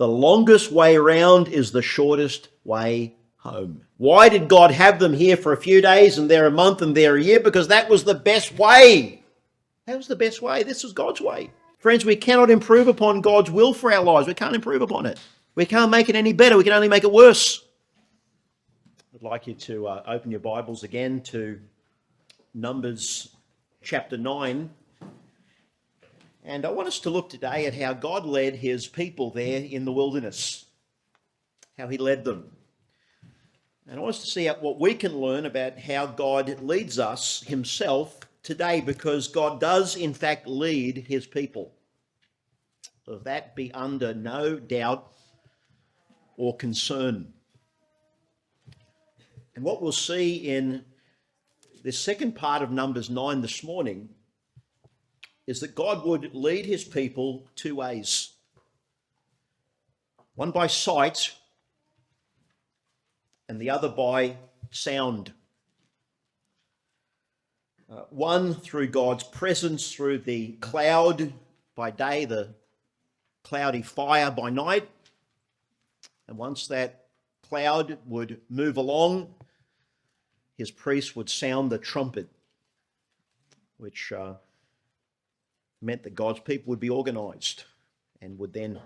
The longest way around is the shortest way home. Why did God have them here for a few days and there a month and there a year? Because that was the best way. That was the best way. This was God's way. Friends, we cannot improve upon God's will for our lives. We can't improve upon it. We can't make it any better. We can only make it worse. I'd like you to open your Bibles again to Numbers chapter 9. And I want us to look today at how God led his people there in the wilderness, how he led them. And I want us to see what we can learn about how God leads us himself today, because God does in fact lead his people. So that be under no doubt or concern. And what we'll see in this second part of Numbers 9 this morning is that God would lead his people two ways. One by sight and the other by sound. One through God's presence, through the cloud by day, the cloudy fire by night. And once that cloud would move along, his priest would sound the trumpet, which meant that God's people would be organised and would then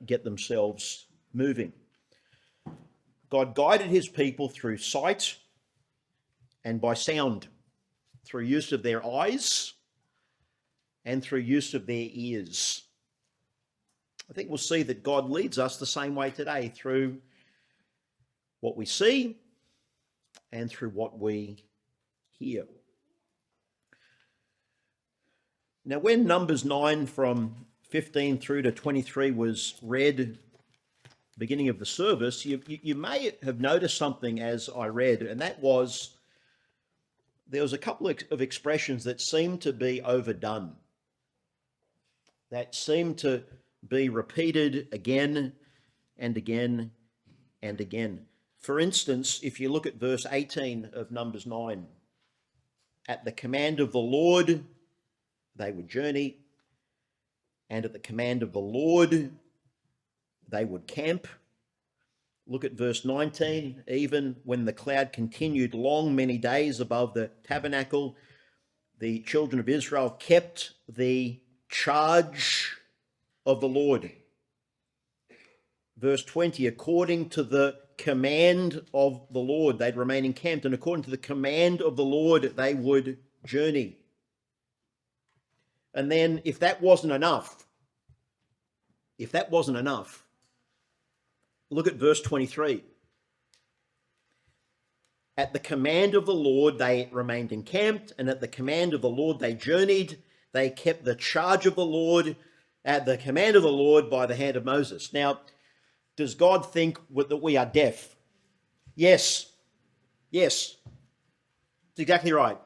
get themselves moving. God guided his people through sight and by sound, through use of their eyes and through use of their ears. I think we'll see that God leads us the same way today, through what we see and through what we hear. Now, when Numbers 9 from 15 through to 23 was read, beginning of the service, you may have noticed something as I read, and that was there was a couple of expressions that seemed to be overdone, that seemed to be repeated again and again and again. For instance, if you look at verse 18 of Numbers 9, at the command of the Lord they would journey, and at the command of the Lord they would camp. Look at verse 19, even when the cloud continued long, many days above the tabernacle, the children of Israel kept the charge of the Lord. Verse 20, according to the command of the Lord, they'd remain encamped, and according to the command of the Lord, they would journey. And then if that wasn't enough, look at verse 23. At the command of the Lord, they remained encamped, and at the command of the Lord, they journeyed. They kept the charge of the Lord at the command of the Lord by the hand of Moses. Now, does God think that we are deaf? Yes. Yes. It's exactly right.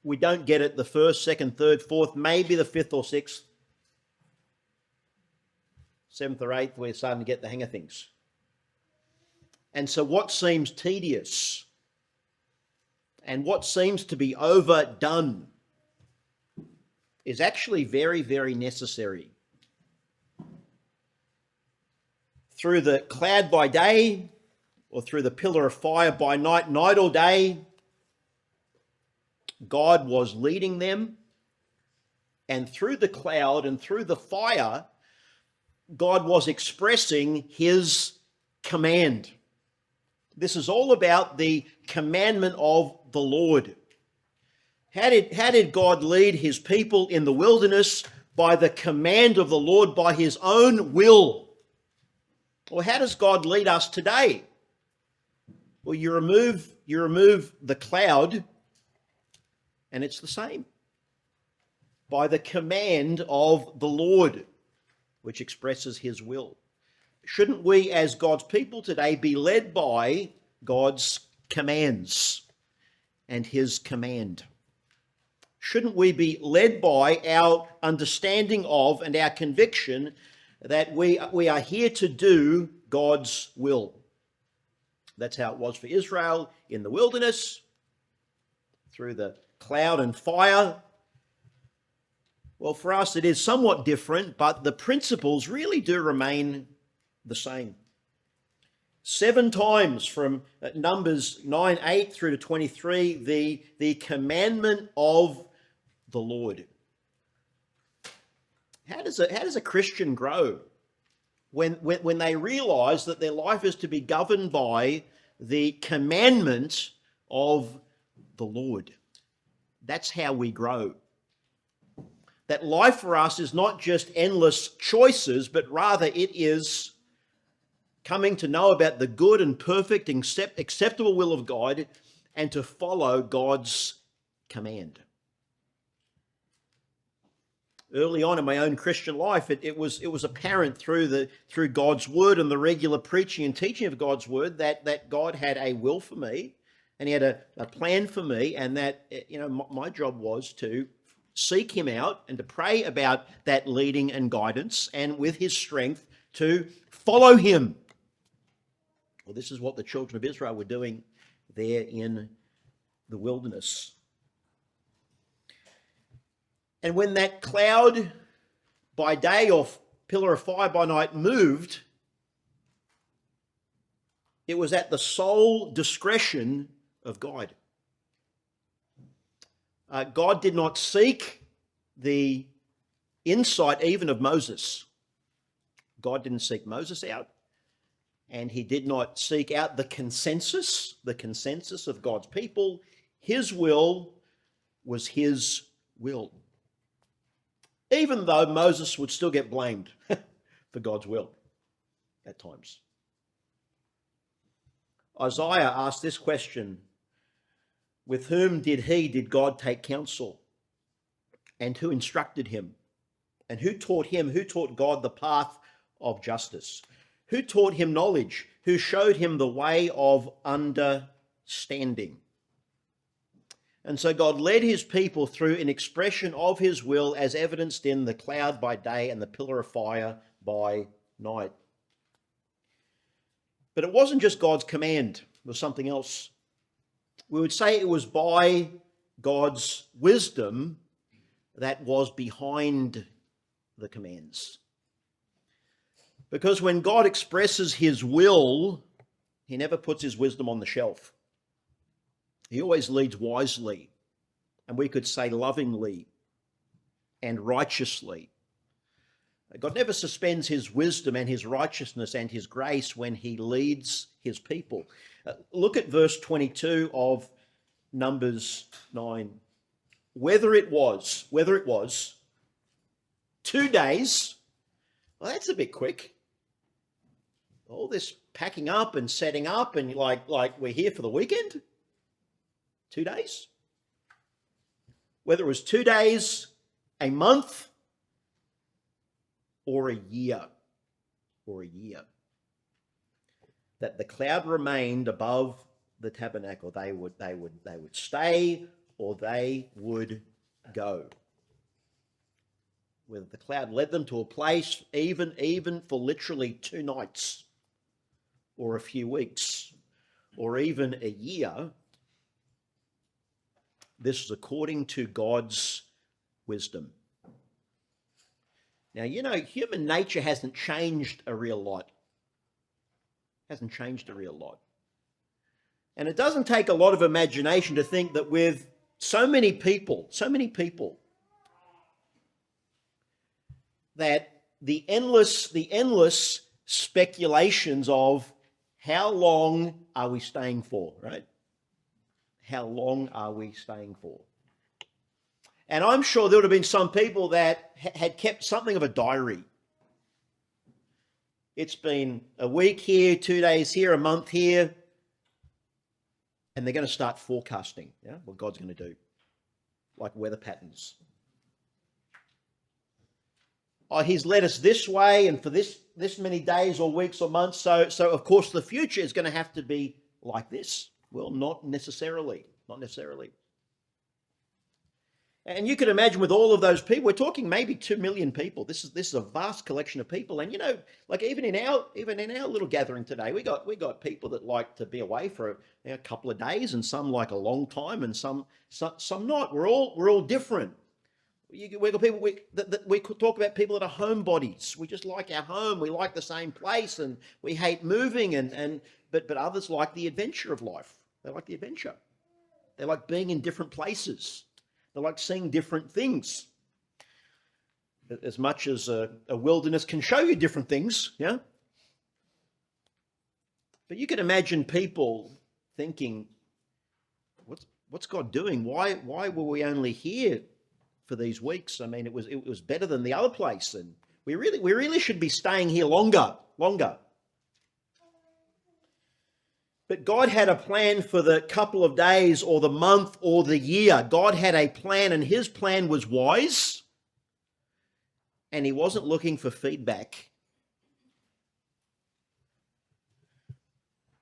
We don't get it the first, second, third, fourth, maybe the fifth or sixth. Seventh or eighth, we're starting to get the hang of things. And so what seems tedious and what seems to be overdone is actually very, very necessary. Through the cloud by day or through the pillar of fire by night, night or day, God was leading them, and through the cloud and through the fire, God was expressing his command. This is all about the commandment of the Lord. How did God lead his people in the wilderness? By the command of the Lord, by his own will. Well, how does God lead us today? Well, you remove the cloud, and it's the same. By the command of the Lord, which expresses his will. Shouldn't we, as God's people today, be led by God's commands and his command? Shouldn't we be led by our understanding of and our conviction that we are here to do God's will? That's how it was for Israel in the wilderness, through the cloud and fire. Well, for us it is somewhat different, but the principles really do remain the same. 7 times from Numbers 9:8 through to 23, the commandment of the Lord. How does a Christian grow when they realize that their life is to be governed by the commandment of the Lord? That's how we grow. That life for us is not just endless choices, but rather it is coming to know about the good and perfect, acceptable will of God, and to follow God's command. Early on in my own Christian life, it was apparent through God's word and the regular preaching and teaching of God's word that God had a will for me, and He had a plan for me, and that my job was to seek Him out and to pray about that leading and guidance, and with His strength to follow Him. Well, this is what the children of Israel were doing there in the wilderness. And when that cloud by day or pillar of fire by night moved, it was at the sole discretion of God. God did not seek the insight even of Moses. God didn't seek Moses out, and He did not seek out the consensus of God's people. His will was His will. Even though Moses would still get blamed for God's will at times. Isaiah asked this question: with whom did God take counsel? And who instructed him? And who taught him? Who taught God the path of justice? Who taught him knowledge? Who showed him the way of understanding? And so God led His people through an expression of His will as evidenced in the cloud by day and the pillar of fire by night. But it wasn't just God's command, it was something else. We would say it was by God's wisdom that was behind the commands. Because when God expresses His will, He never puts His wisdom on the shelf. He always leads wisely, and we could say lovingly and righteously. God never suspends His wisdom and His righteousness and His grace when He leads His people. Look at verse 22 of Numbers 9. Whether it was 2 days, well, that's a bit quick. All this packing up and setting up and like we're here for the weekend. 2 days? Whether it was 2 days, a month, or a year, that the cloud remained above the tabernacle. They would stay or they would go. Whether the cloud led them to a place even for literally 2 nights, or a few weeks, or even a year, this is according to God's wisdom. Now, human nature hasn't changed a real lot. And it doesn't take a lot of imagination to think that with so many people, that the endless speculations of how long are we staying for, right? How long are we staying for? And I'm sure there would have been some people that had kept something of a diary. It's been a week here, 2 days here, a month here. And they're going to start forecasting what God's going to do, like weather patterns. Oh, He's led us this way and for this many days or weeks or months. So of course the future is going to have to be like this. Well, not necessarily. And you can imagine with all of those people, we're talking maybe 2 million people. This is a vast collection of people. And like even in our little gathering today, we got people that like to be away for a couple of days, and some like a long time, and some not. We're all different. We've got people, we could talk about people that are homebodies. We just like our home. We like the same place, and we hate moving. But others like the adventure of life. They like the adventure. They like being in different places. They like seeing different things. As much as a wilderness can show you different things, yeah. But you can imagine people thinking, "What's God doing? Why were we only here for these weeks? I mean, it was better than the other place, and we really should be staying here longer." But God had a plan for the couple of days or the month or the year. God had a plan, and his plan was wise, and he wasn't looking for feedback.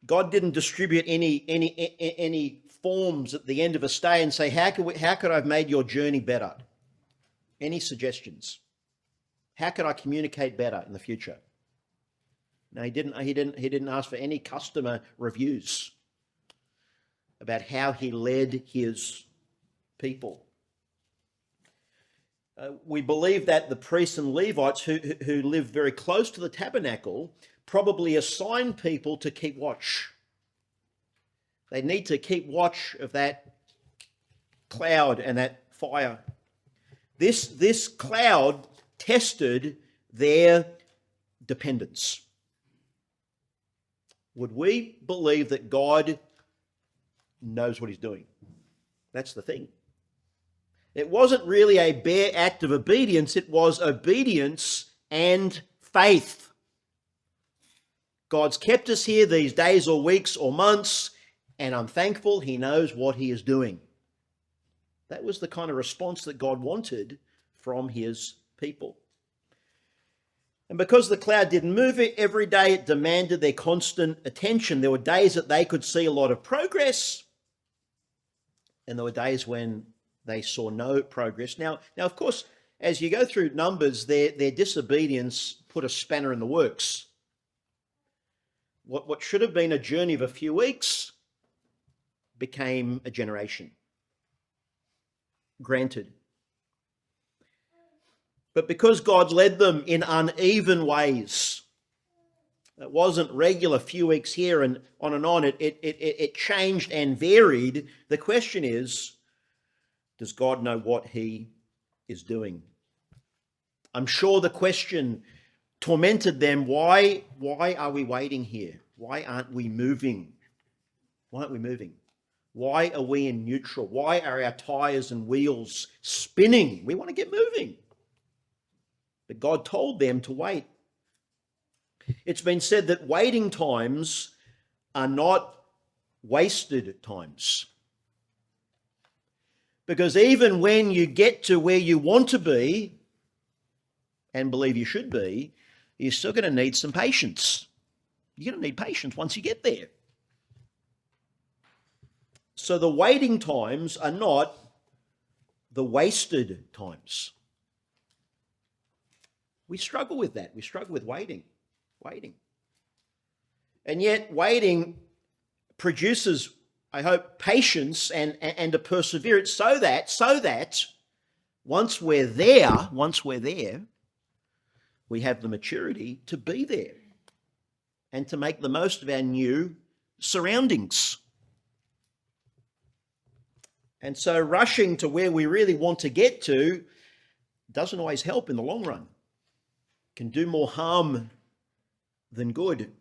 God didn't distribute any forms at the end of a stay and say, how could I have made your journey better? Any suggestions? How could I communicate better in the future? No, he didn't ask for any customer reviews about how he led his people. We believe that the priests and Levites who lived very close to the tabernacle probably assigned people to keep watch. They need to keep watch of that cloud and that fire. This cloud tested their dependence. Would we believe that God knows what he's doing? That's the thing. It wasn't really a bare act of obedience, it was obedience and faith. God's kept us here these days or weeks or months, and I'm thankful he knows what he is doing. That was the kind of response that God wanted from his people. And because the cloud didn't move it every day, it demanded their constant attention. There were days that they could see a lot of progress, and there were days when they saw no progress. Now, of course, as you go through Numbers, their disobedience put a spanner in the works. What should have been a journey of a few weeks became a generation. Granted. But because God led them in uneven ways, it wasn't regular few weeks here and on, it changed and varied. The question is, does God know what he is doing? I'm sure the question tormented them, why are we waiting here? Why aren't we moving? Why aren't we moving? Why are we in neutral? Why are our tires and wheels spinning? We want to get moving. But God told them to wait. It's been said that waiting times are not wasted times. Because even when you get to where you want to be and believe you should be, you're still going to need some patience. You're going to need patience once you get there. So the waiting times are not the wasted times. We struggle with that. We struggle with waiting. And yet waiting produces, I hope, patience and a perseverance so that once we're there, we have the maturity to be there and to make the most of our new surroundings. And so rushing to where we really want to get to doesn't always help in the long run. It can do more harm than good.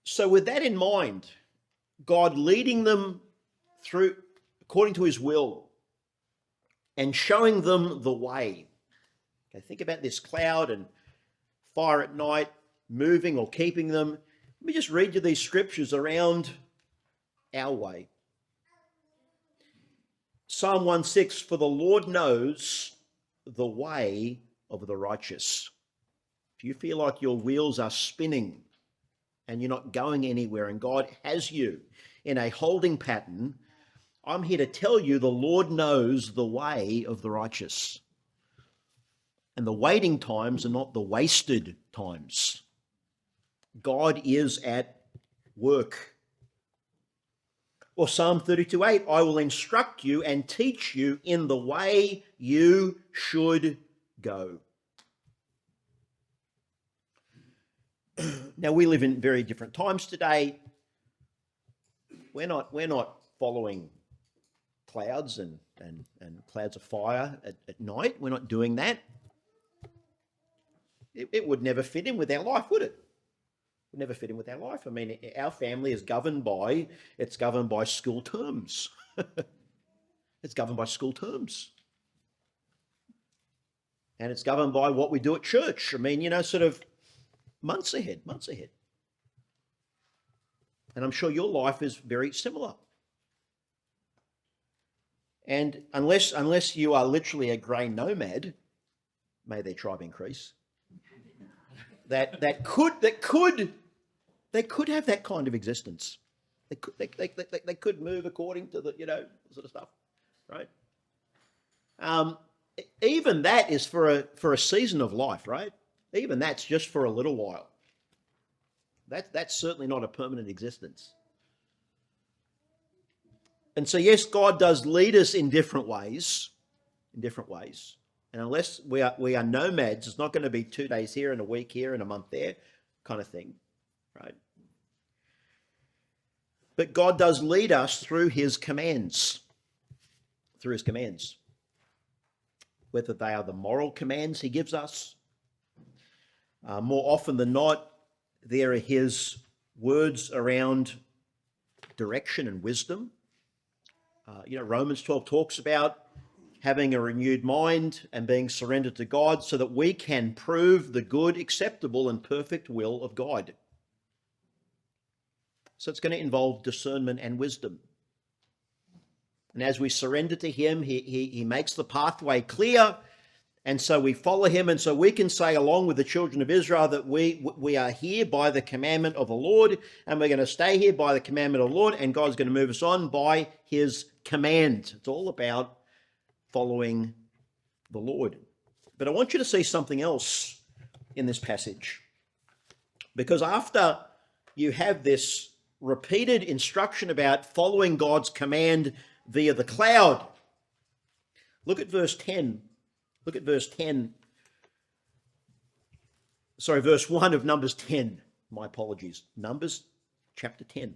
So with that in mind, God leading them through according to his will and showing them the way. Okay, think about this cloud and fire at night, moving or keeping them. Let me just read you these scriptures around our way. Psalm 1:6, for the Lord knows the way of the righteous. If you feel like your wheels are spinning and you're not going anywhere and God has you in a holding pattern, I'm here to tell you the Lord knows the way of the righteous. And the waiting times are not the wasted times. God is at work. Or Psalm 32:8, I will instruct you and teach you in the way you should go. Now, we live in very different times today. We're not following clouds and clouds of fire at night. We're not doing that. It would never fit in with our life, would it? It would never fit in with our life. I mean, our family is governed by school terms. It's governed by school terms. And it's governed by what we do at church. I mean, sort of months ahead. And I'm sure your life is very similar. And unless you are literally a grey nomad, may their tribe increase, that could have that kind of existence. They could move according to the sort of stuff, right? Even that is for a season of life, right? Even that's just for a little while. That's certainly not a permanent existence. And so, yes, God does lead us in different ways. And unless we are nomads, it's not going to be 2 days here and a week here and a month there kind of thing, right? But God does lead us through his commands. Whether they are the moral commands he gives us. More often than not, there are his words around direction and wisdom. Romans 12 talks about having a renewed mind and being surrendered to God so that we can prove the good, acceptable, and perfect will of God. So it's going to involve discernment and wisdom. And as we surrender to him, he makes the pathway clear. And so we follow him. And so we can say, along with the children of Israel, that we are here by the commandment of the Lord. And we're going to stay here by the commandment of the Lord. And God's going to move us on by his command. It's all about following the Lord. But I want you to see something else in this passage. Because after you have this repeated instruction about following God's command via the cloud, look at verse 10. Look at verse 10. Sorry, verse 1 of Numbers 10. My apologies. Numbers chapter 10.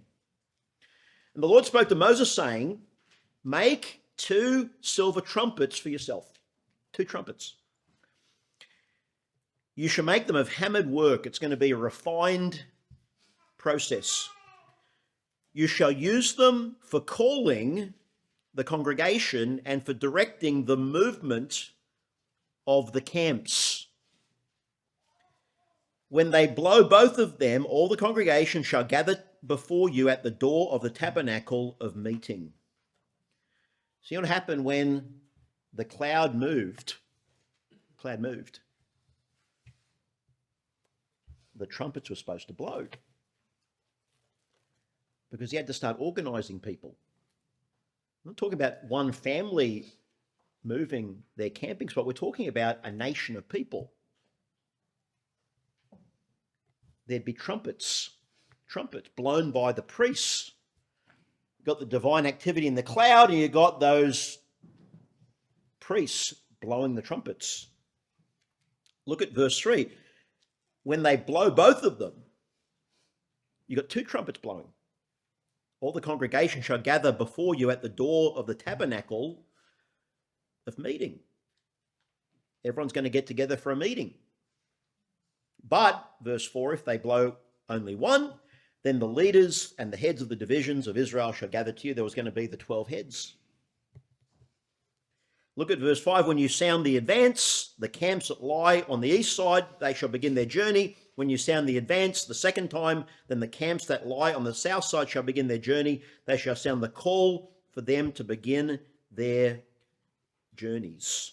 And the Lord spoke to Moses, saying, make 2 silver trumpets for yourself. 2 trumpets. You shall make them of hammered work. It's going to be a refined process. You shall use them for calling the congregation and for directing the movement of the camps. When they blow both of them, all the congregation shall gather before you at the door of the tabernacle of meeting. See what happened when the cloud moved? The trumpets were supposed to blow because he had to start organizing people. I'm not talking about one family moving their camping spot. We're talking about a nation of people. There'd be trumpets blown by the priests. You've got the divine activity in the cloud, and you got those priests blowing the trumpets. Look at verse 3. When they blow both of them, you got 2 trumpets blowing. All the congregation shall gather before you at the door of the tabernacle of meeting. Everyone's going to get together for a meeting. But, verse 4, if they blow only one, then the leaders and the heads of the divisions of Israel shall gather to you. There was going to be the 12 heads. Look at verse 5. When you sound the advance, the camps that lie on the east side, they shall begin their journey. When you sound the advance the second time, then the camps that lie on the south side shall begin their journey. They shall sound the call for them to begin their journeys.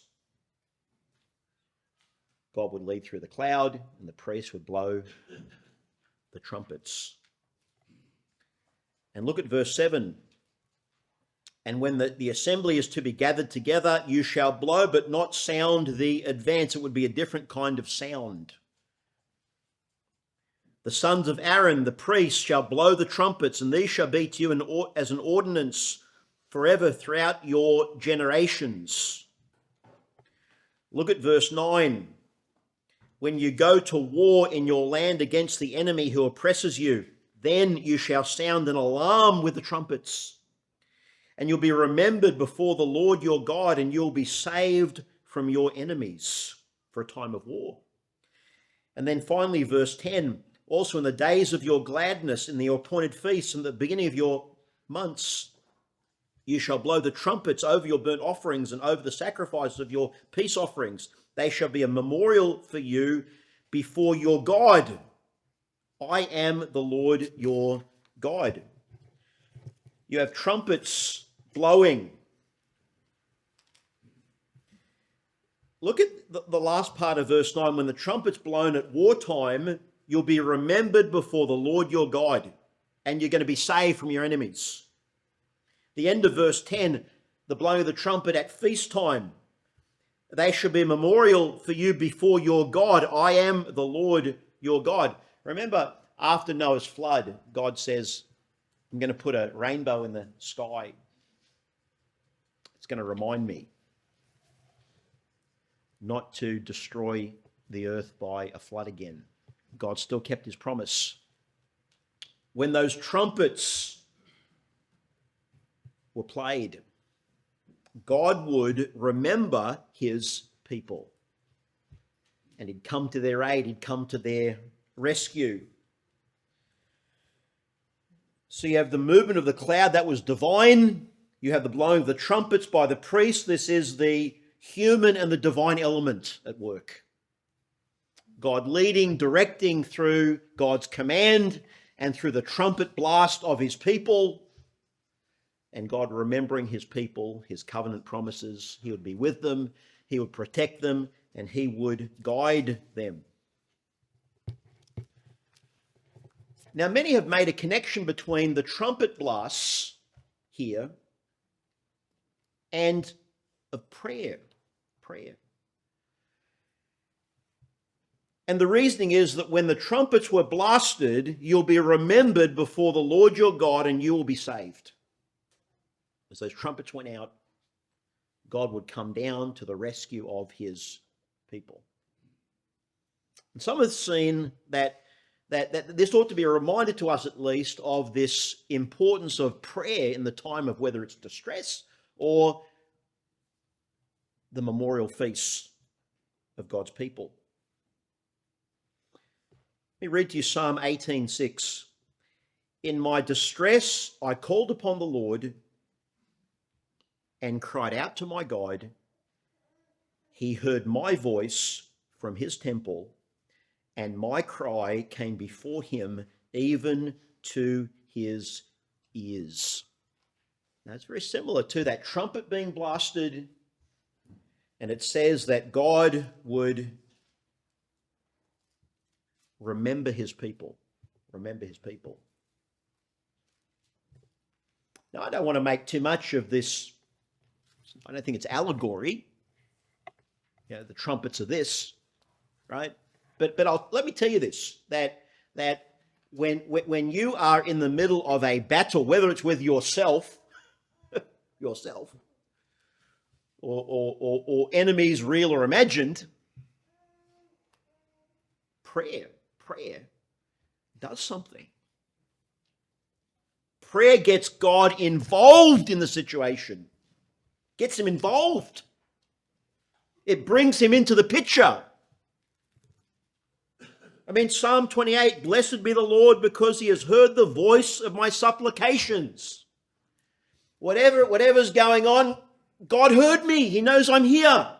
God would lead through the cloud, and the priests would blow the trumpets. And look at verse 7. And when the assembly is to be gathered together, you shall blow, but not sound the advance. It would be a different kind of sound. The sons of Aaron, the priests, shall blow the trumpets, and these shall be to you as an ordinance forever throughout your generations. Look at verse 9. When you go to war in your land against the enemy who oppresses you, then you shall sound an alarm with the trumpets, and you'll be remembered before the Lord your God, and you'll be saved from your enemies for a time of war. And then finally, verse 10, also in the days of your gladness, in the appointed feasts, and the beginning of your months, you shall blow the trumpets over your burnt offerings and over the sacrifices of your peace offerings. They shall be a memorial for you before your God. I am the Lord your God. You have trumpets blowing. Look at the last part of verse 9. When the trumpet's blown at wartime, you'll be remembered before the Lord your God, and you're going to be saved from your enemies. The end of verse 10, the blowing of the trumpet at feast time. They shall be a memorial for you before your God. I am the Lord your God. Remember, after Noah's flood, God says, I'm going to put a rainbow in the sky. It's going to remind me not to destroy the earth by a flood again. God still kept his promise. When those trumpets were played, God would remember his people, and he'd come to their aid, he'd come to their rescue. So you have the movement of the cloud, that was divine. You have the blowing of the trumpets by the priest. This is the human and the divine element at work. God leading, directing through God's command and through the trumpet blast of his people, and God remembering his people, his covenant promises. He would be with them, he would protect them, and he would guide them. Now, many have made a connection between the trumpet blasts here and of prayer. And the reasoning is that when the trumpets were blasted, you'll be remembered before the Lord your God, and you will be saved. As those trumpets went out, God would come down to the rescue of his people. And some have seen that this ought to be a reminder to us, at least, of this importance of prayer in the time of whether it's distress or the memorial feasts of God's people. Let me read to you Psalm 18:6. In my distress I called upon the Lord and cried out to my God. He heard my voice from his temple, and my cry came before him, even to his ears. Now, it's very similar to that trumpet being blasted, and it says that God would remember his people. Remember his people. Now, I don't want to make too much of this. I don't think it's allegory. You know, the trumpets are this, right? But let me tell you this, that when you are in the middle of a battle, whether it's with yourself, or enemies real or imagined, prayer does something. Prayer gets God involved in the situation. Gets him involved. It brings him into the picture. I mean, Psalm 28, blessed be the Lord because he has heard the voice of my supplications. Whatever's going on, God heard me. He knows I'm here. And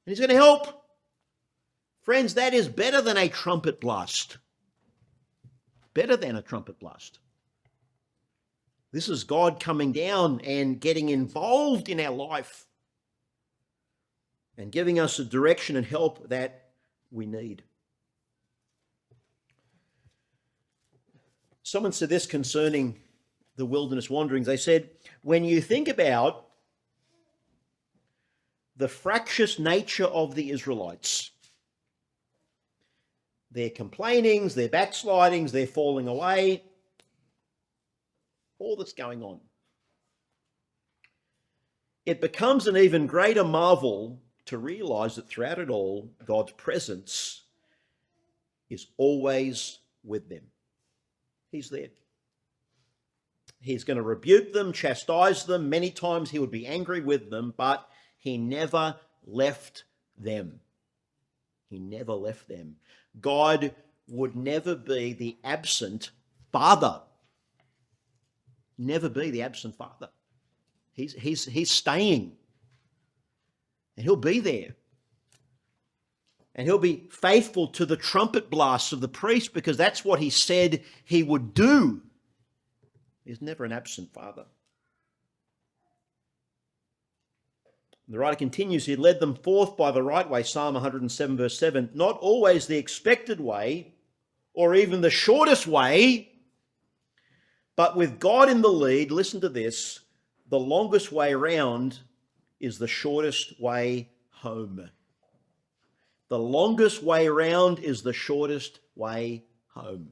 he's going to help. Friends, that is better than a trumpet blast. Better than a trumpet blast. This is God coming down and getting involved in our life and giving us the direction and help that we need. Someone said this concerning the wilderness wanderings. They said, when you think about the fractious nature of the Israelites, their complainings, their backslidings, their falling away, all that's going on. It becomes an even greater marvel to realize that throughout it all, God's presence is always with them. He's there. He's going to rebuke them, chastise them. Many times he would be angry with them, but he never left them. He never left them. God would never be the absent father. Never be the absent father. He's staying. And he'll be there. And he'll be faithful to the trumpet blasts of the priest because that's what he said he would do. He's never an absent father. The writer continues, he led them forth by the right way, Psalm 107 verse 7, not always the expected way or even the shortest way, but with God in the lead, listen to this, the longest way round is the shortest way home. The longest way round is the shortest way home.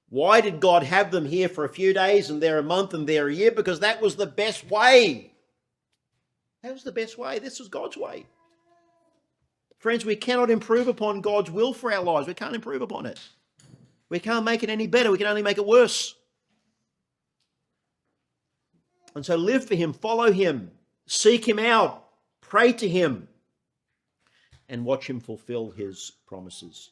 Why did God have them here for a few days and there a month and there a year? Because that was the best way. That was the best way. This was God's way. Friends, we cannot improve upon God's will for our lives. We can't improve upon it. We can't make it any better. We can only make it worse. And so live for him, follow him, seek him out, pray to him, and watch him fulfill his promises.